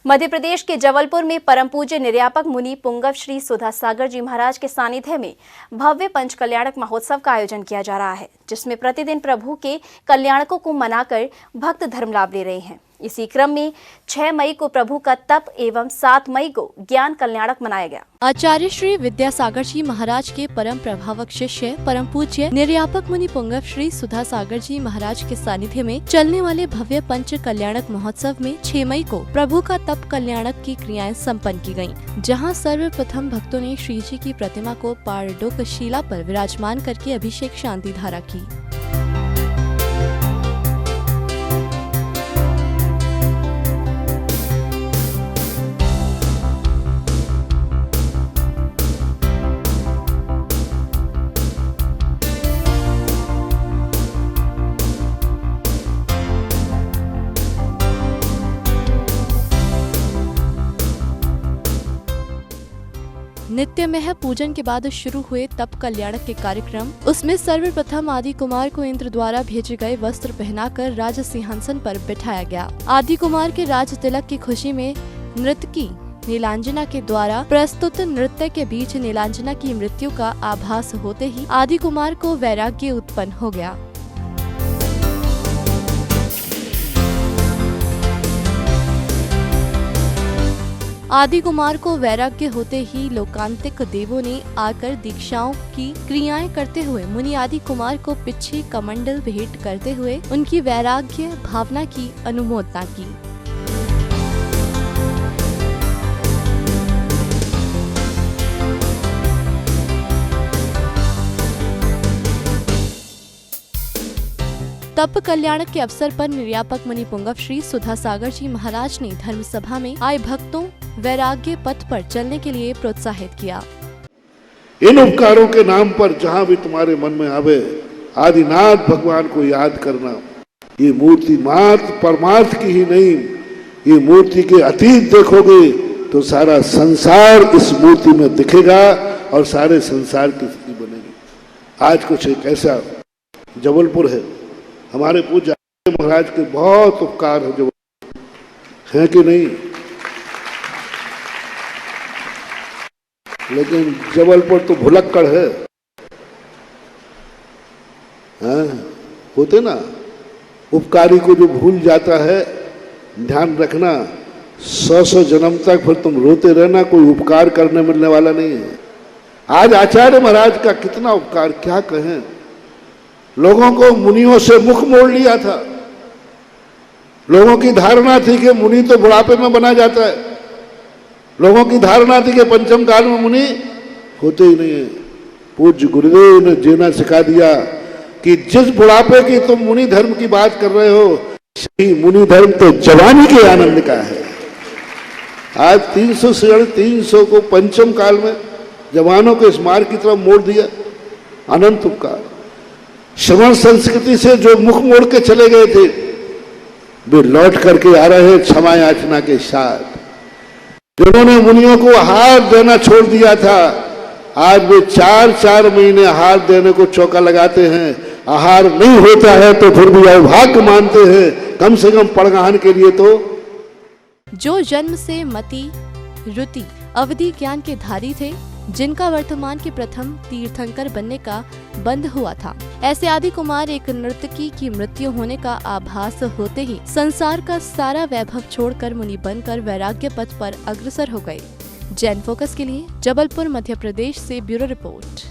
मध्य प्रदेश के जबलपुर में परम पूज्य निर्यापक मुनि पुंगव श्री सुधा सागर जी महाराज के सानिध्य में भव्य पंच कल्याणक महोत्सव का आयोजन किया जा रहा है, जिसमें प्रतिदिन प्रभु के कल्याणकों को मनाकर भक्त धर्म लाभ ले रहे हैं। इसी क्रम में 6 मई को प्रभु का तप एवं 7 मई को ज्ञान कल्याणक मनाया गया। आचार्य श्री विद्यासागर जी महाराज के परम प्रभावक शिष्य परम पूज्य निर्यापक मुनि पुंगव श्री सुधा सागर जी महाराज के सानिध्य में चलने वाले भव्य पंच कल्याणक महोत्सव में 6 मई को प्रभु का तप कल्याणक की क्रियाएं संपन्न की गयी, जहां सर्वप्रथम भक्तों ने श्री जी की प्रतिमा को पारडोक शिला पर विराजमान करके अभिषेक शांति धारा की। नित्यमय पूजन के बाद शुरू हुए तप कल्याणक के कार्यक्रम, उसमें सर्वप्रथम आदि कुमार को इंद्र द्वारा भेजे गए वस्त्र पहनाकर राज सिंहासन पर बिठाया गया। आदि कुमार के राज तिलक की खुशी में नृत्यकी नीलांजना के द्वारा प्रस्तुत नृत्य के बीच नीलांजना की मृत्यु का आभास होते ही आदि कुमार को वैराग्य उत्पन्न हो गया। आदि कुमार को वैराग्य होते ही लोकांतिक देवों ने आकर दीक्षाओं की क्रियाएं करते हुए मुनि आदि कुमार को पिछे कमंडल भेंट करते हुए उनकी वैराग्य भावना की अनुमोदना की। तप कल्याणक के अवसर पर निर्यापक मुनि पुंगव श्री सुधा सागर जी महाराज ने धर्म सभा में आए भक्तों वैराग्य पथ पर चलने के लिए प्रोत्साहित किया। इन उपकारों के नाम पर जहाँ भी तुम्हारे मन में आवे आदिनाथ भगवान को याद करना। ये मूर्ति मात्र परमार्थ की ही नहीं, ये मूर्ति के अतीत देखोगे तो सारा संसार इस मूर्ति में दिखेगा और सारे संसार की स्थिति बनेगी। आज कुछ एक ऐसा जबलपुर है, हमारे पूज्य महाराज के बहुत उपकार है कि नहीं, लेकिन जबलपुर तो भुलक्कड़ है। हाँ, होते ना उपकारी को जो भूल जाता है, ध्यान रखना 100 जन्म तक फिर तुम रोते रहना, कोई उपकार करने मिलने वाला नहीं है। आज आचार्य महाराज का कितना उपकार क्या कहें। लोगों को मुनियों से मुख मोड़ लिया था। लोगों की धारणा थी कि मुनि तो बुढ़ापे में बना जाता है। लोगों की धारणा थी कि पंचम काल में मुनि होते ही नहीं है। पूज्य गुरुदेव ने जीना सिखा दिया कि जिस बुढ़ापे की तुम मुनि धर्म की बात कर रहे हो, सही मुनि धर्म तो जवानी के आनंद का है। आज 300 से 300 को पंचम काल में जवानों को इस मार्ग की तरफ मोड़ दिया। अनंत उपकार। श्रवण संस्कृति से जो मुख मोड़ के चले गए थे, वे लौट करके आ रहे हैं क्षमा याचना के साथ। जिन्होंने मुनियों को हार देना छोड़ दिया था, आज वे 4-4 महीने हार देने को चौका लगाते हैं। आहार नहीं होता है तो फिर भी अभाग्य मानते हैं, कम से कम पड़गाहन के लिए तो। जो जन्म से मति रुति अवधि ज्ञान के धारी थे, जिनका वर्तमान के प्रथम तीर्थंकर बनने का बंद हुआ था, ऐसे आदि कुमार एक नर्तकी की मृत्यु होने का आभास होते ही संसार का सारा वैभव छोड़कर मुनि बनकर वैराग्य पथ पर अग्रसर हो गए। जैन फोकस के लिए जबलपुर मध्य प्रदेश से ब्यूरो रिपोर्ट।